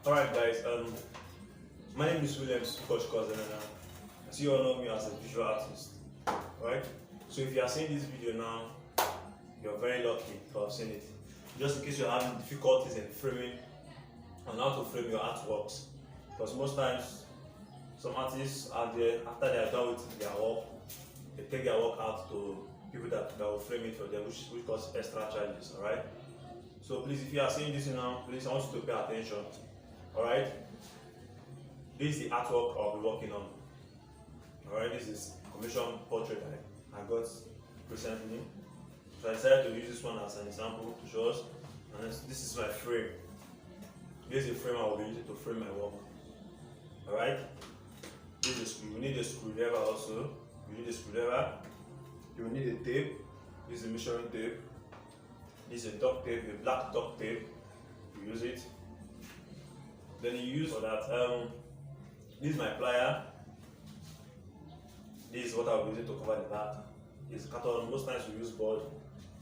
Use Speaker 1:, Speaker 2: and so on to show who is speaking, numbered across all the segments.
Speaker 1: Alright guys, my name is Williams, Coach Cousin, and as you all know me as a visual artist. Alright? So if you are seeing this video now, you're very lucky to have seen it. Just in case you're having difficulties in framing and how to frame your artworks. Because most times, some artists are there, after they are done with their work, they take their work out to people that will frame it for them, which costs extra charges. Alright? So please, if you are seeing this now, please I want you to pay attention. Alright? This is the artwork I'll be working on. Alright, this is commission portrait I got recently. So I decided to use this one as an example to show us. And this is my frame. This is the frame I will be using to frame my work. Alright? This is we need a screwdriver also. You need a screwdriver. You will need a tape. This is a measuring tape. This is a duct tape, a black duct tape. You use it. Then you use for that. This is my plier. This is what I'll be using to cover the back. It's carton. Most times we use board.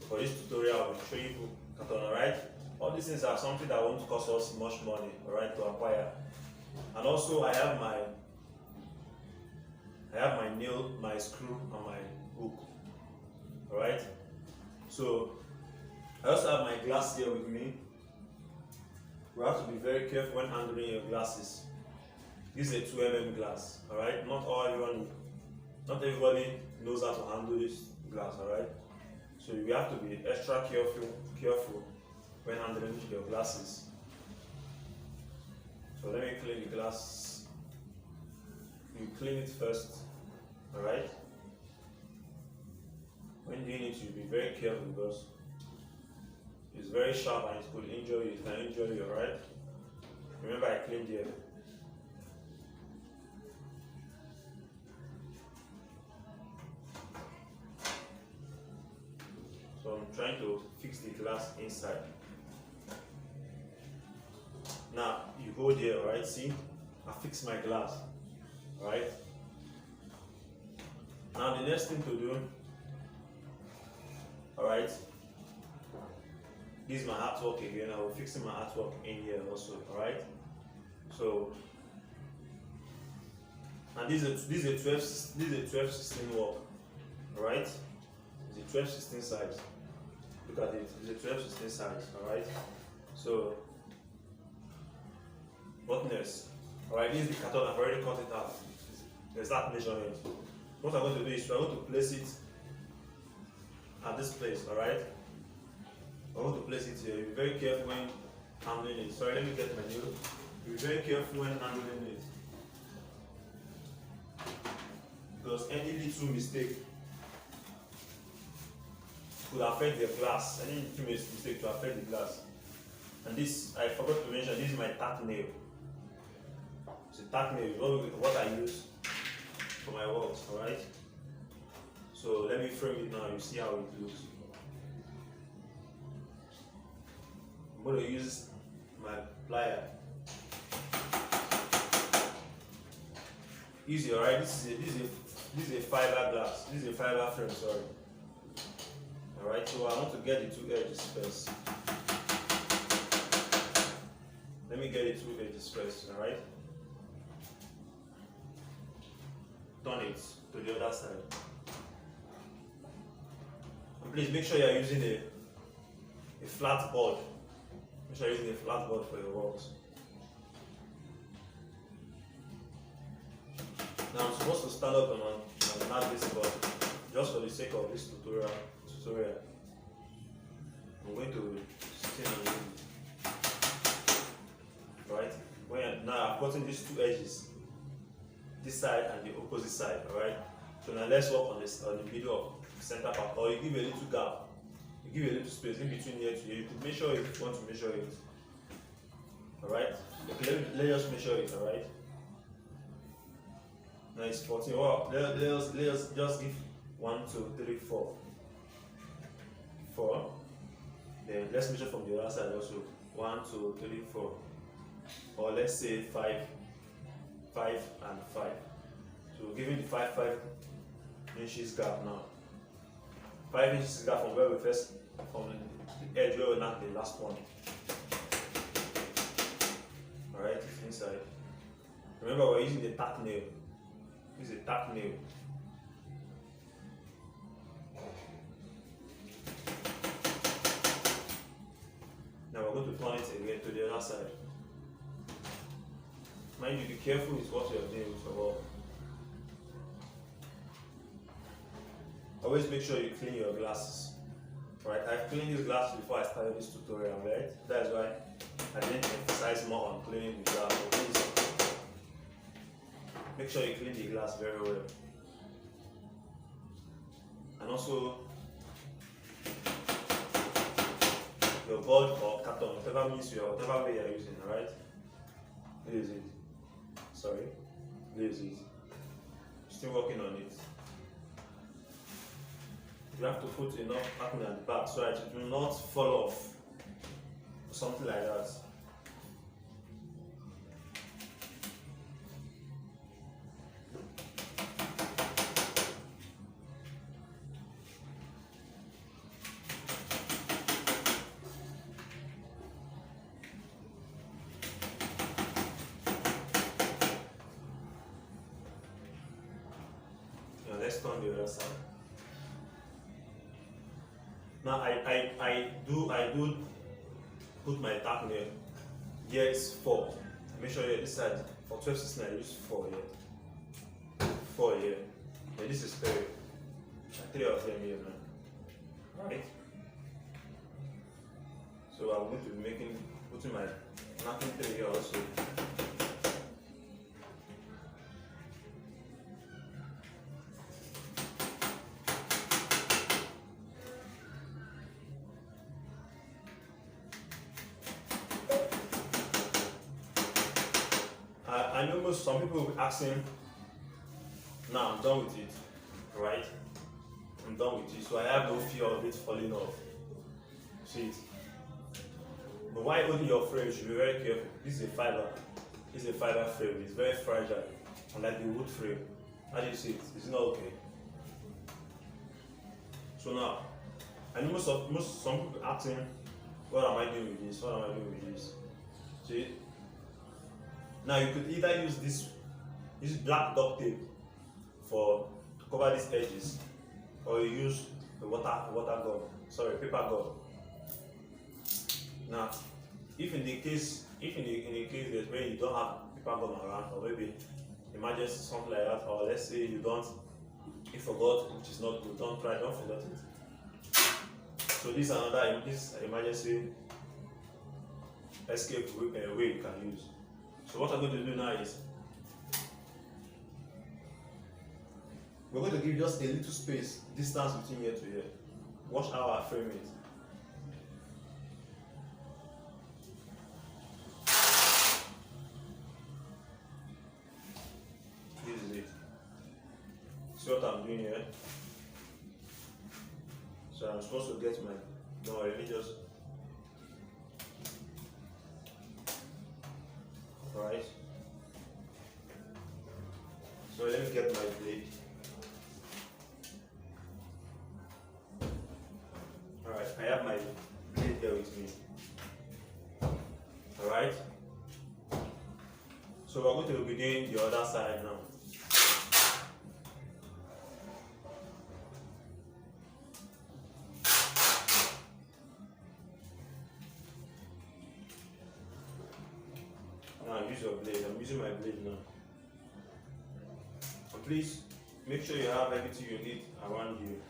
Speaker 1: For this tutorial, I will show you carton. Alright. All these things are something that won't cost us much money. Alright, to acquire. And also, I have my nail, my screw, and my hook. Alright. So I also have my glass here with me. We have to be very careful when handling your glasses. This is a 2mm glass, alright? Not everybody knows how to handle this glass, alright? So you have to be extra careful when handling your glasses. So let me clean the glass. You clean it first, alright? When doing it, you be very careful because it's very sharp and it could injure you. It can injure you, alright? Remember, I cleaned here. So I'm trying to fix the glass inside. Now you hold here, alright? See, I fixed my glass, alright? Now the next thing to do, alright? This is my artwork again. I will fix my artwork in here also, alright? So, and this is a 12/16 work, alright? It's a 12/16 size. Look at it. It's a 12/16 size, alright? So, what next? Alright, this is the carton. I've already cut it out. There's that measurement. What I'm going to do is I'm going to place it at this place, alright? I'm going to place it here. Be very careful when handling it. Sorry, let me get my nail. Be very careful when handling it. Because any little mistake could affect the glass. Any little mistake to affect the glass. And this, I forgot to mention, this is my tack nail. It's a tack nail. What I use for my works, alright? So let me frame it now. You see how it looks. I'm going to use my plier. Easy, alright? This is a fiber glass. This is a fiber frame, sorry. Alright, so I want to get the two edges first. Let me get the two edges first, alright? Turn it to the other side. And please make sure you are using a flat board. Make sure you're using a flat board for your works. Now I'm supposed to stand up and not this board, just for the sake of this tutorial. I'm going to sit on it. Right? Now I've gotten these two edges, this side and the opposite side. Alright? So now let's work on the middle of the center part. Or you give a little gap. You give a little space in between here to here. You could measure it if you want to measure it. Alright? Okay, let's just measure it, alright? Now it's 14. Well, let's just give 1, 2, 3, 4. 4. Then let's measure from the other side also. 1, 2, 3, 4. Or let's say 5, 5 and 5. So we're giving the 5 inches gap now. 5 inches gap from where we first, from the edge where we knocked the last one. Alright? inside. Remember, we're using the tack nail. This is a tack nail. Now we're going to turn it again to the other side. Mind you, be careful with what you're doing with your ball. Always make sure you clean your glasses. Right, I've cleaned these glasses before I started this tutorial, right? That's why I didn't emphasize more on cleaning the glass. Please make sure you clean the glass very well. And also your board or carton, whatever way you're using, alright? This is it. Sorry, this is it. Still working on it. You have to put enough packing at the back so that it will not fall off or something like that. Now let's turn the other side. Now I do put my tack nail. Here is 4. Make sure you're this side. For 12/16 I use 4 here. 4 here. And this is 3. 3 of them here now. Right? So I'm going to be putting my marking 3 here also. I know some people will be asking, now I'm done with it, right? I'm done with it, so I have no fear of it falling off. See it? But while holding your frame, you should be very careful. This is a fiber. This is a fiber frame. It's very fragile, unlike the wood frame. How do you see it? It's not okay. So now, I know some people asking, what am I doing with this? What am I doing with this? See? Now you could either use this black duct tape to cover these edges, or you use the paper gum. Now, if in the case there's where you don't have paper gum around, or maybe emergency something like that, or let's say you forgot, which is not good. Don't forget it. So this is emergency escape way you can use. So what I'm going to do now is, we're going to give just a little space, distance between here to here. Watch how I frame it. This is it. See what I'm doing here? So I'm supposed to get let me just. Right. So let me get my blade. Alright, I have my blade there with me. Alright. So we're going to be doing the other side now. Now use your blade. I'm using my blade now. And please make sure you have everything you need around you.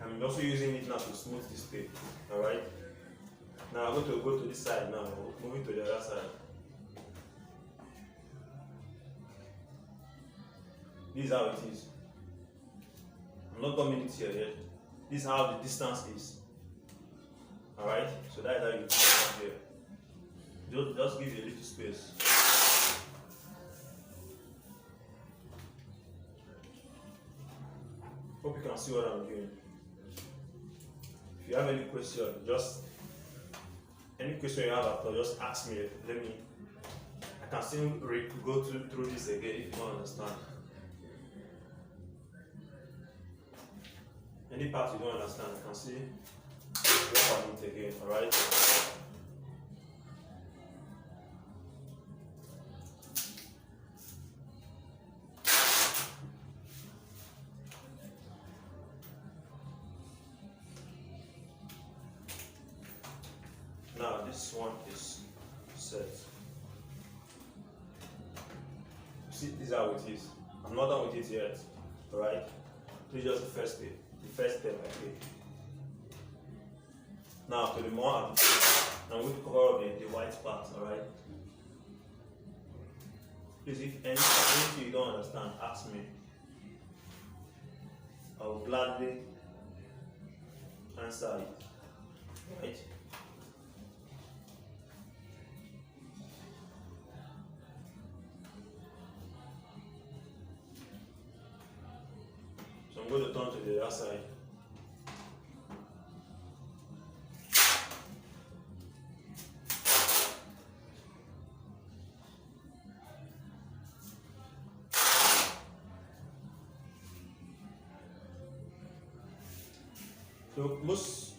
Speaker 1: I'm also using it now to smooth this tape. Alright? Now I'm going to go to this side now, moving to the other side. This is how it is. I'm not coming it here yet. This is how the distance is. Alright? So that is how you do it here. Just give you a little space. Hope you can see what I'm doing. If you have any question, any question you have at all, just ask me. I can still go through this again if you don't understand. Any part you don't understand, I can see it again, alright? Now this one is set. See, this is how it is. I'm not done with it yet, alright? This is just the first step. The first step I take. Now to the more I'm going to cover up the white part, alright? Please, if anything you don't understand, ask me. I will gladly answer it, right? So I'm going to turn to the other side. So most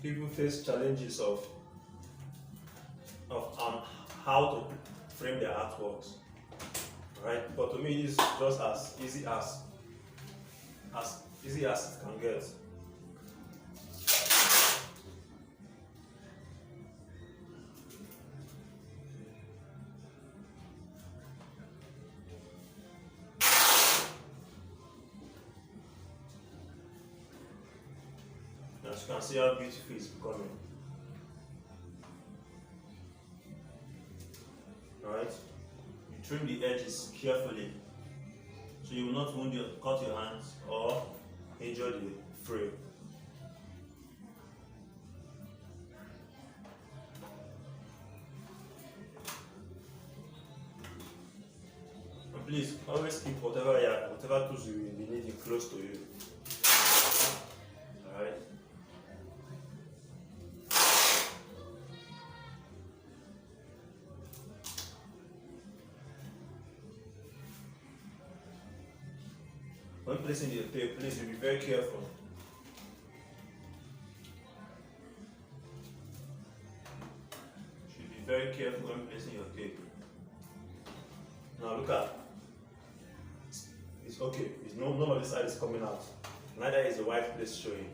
Speaker 1: people face challenges of how to frame their artworks, right? But to me, it's just as easy as it can get. As you can see how beautiful it's becoming. Alright? You trim the edges carefully so you will not cut your hands or injure the frame. And please always keep whatever tools you will be needing close to you. Alright? When placing the tape, please be very careful. Should be very careful when placing your tape. Now look at, it's okay. It's none of this side is coming out. Neither is the white place showing.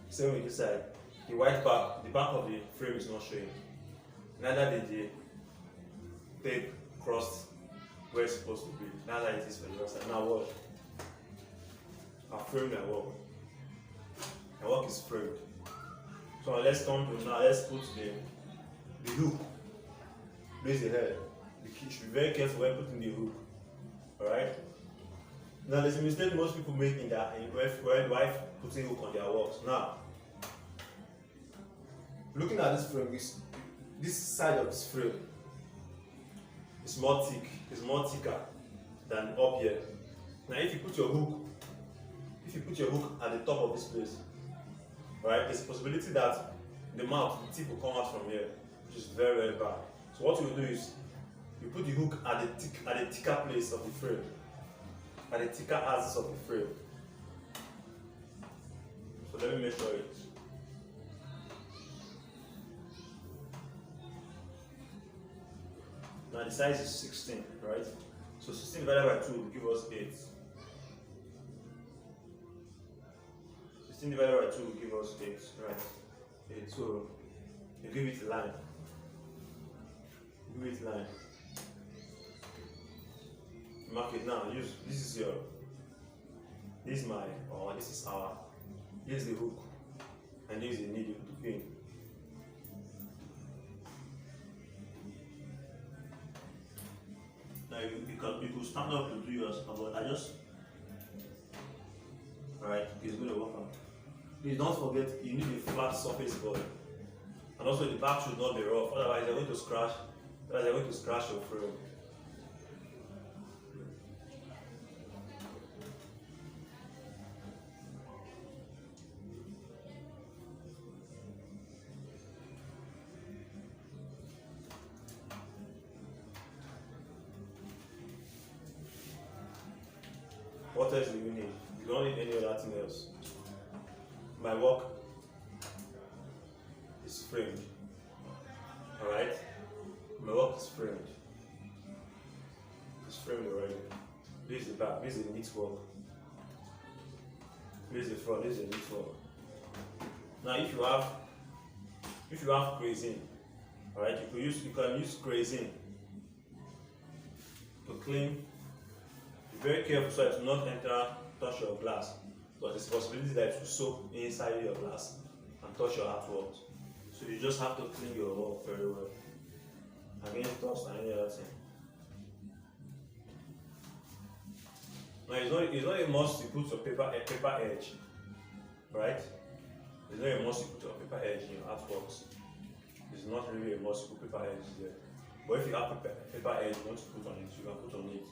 Speaker 1: Same with this side. The white part, the back of the frame is not showing. Neither did the tape cross where it's supposed to be. That's how it is for the other side. Now watch. I've framed my work. My work is framed. So let's come to now, let's put the hook. Place the head. You should be very careful when putting the hook. Alright? Now there's a mistake most people make in when wife putting hook on their works. Now, looking at this frame, this side of this frame is more thicker than up here. Now if you put your hook at the top of this place, right, there's a possibility that the mouth, the tip will come out from here, which is very, very bad. So what you will do is, you put the hook at the thicker place of the frame, at the thicker axis of the frame. So let me measure it. Now the size is 16, right? So 16 divided by 2 will give us 8. 16 divided by 2 will give us 8, right? 8. So you give it a line. Give it a line. Mark it now. This is our. This is the hook, and this is the needle to pin. Now you could stand up to do yours, but I just. Alright, it's going to work out. Please don't forget, you need a flat surface board. And also the back should not be rough, otherwise you're going to scratch your frame. What else do you need? You don't need any other thing else. My work framed. Alright? My work is framed. It's framed already. This is the back, this is the neat work. This is the front, this is the neat work. Now if you have grazing, alright, you can use grazing to clean. Be very careful so it will not touch your glass. But there's a possibility that it will soak inside your glass and touch your artwork. So you just have to clean your work very well against dust and any other thing. Now it's not a must you put a paper edge, right? It's not a must you put a paper edge in your artworks. It's not really a must you put paper edge there. But if you have a paper edge you want to put on it, you can put on it.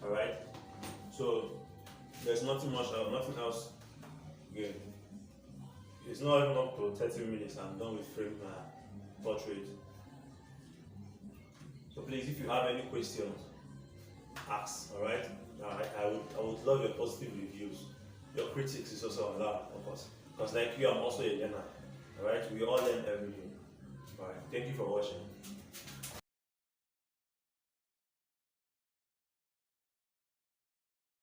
Speaker 1: Alright? So there's nothing else again. It's not even up to 30 minutes. I'm done with frame my portrait. So please, if you have any questions, ask. Alright? I would love your positive reviews. Your critics is also allowed, of course. Because like you, I'm also a learner. Alright? We all learn every day. Alright. Thank you for watching.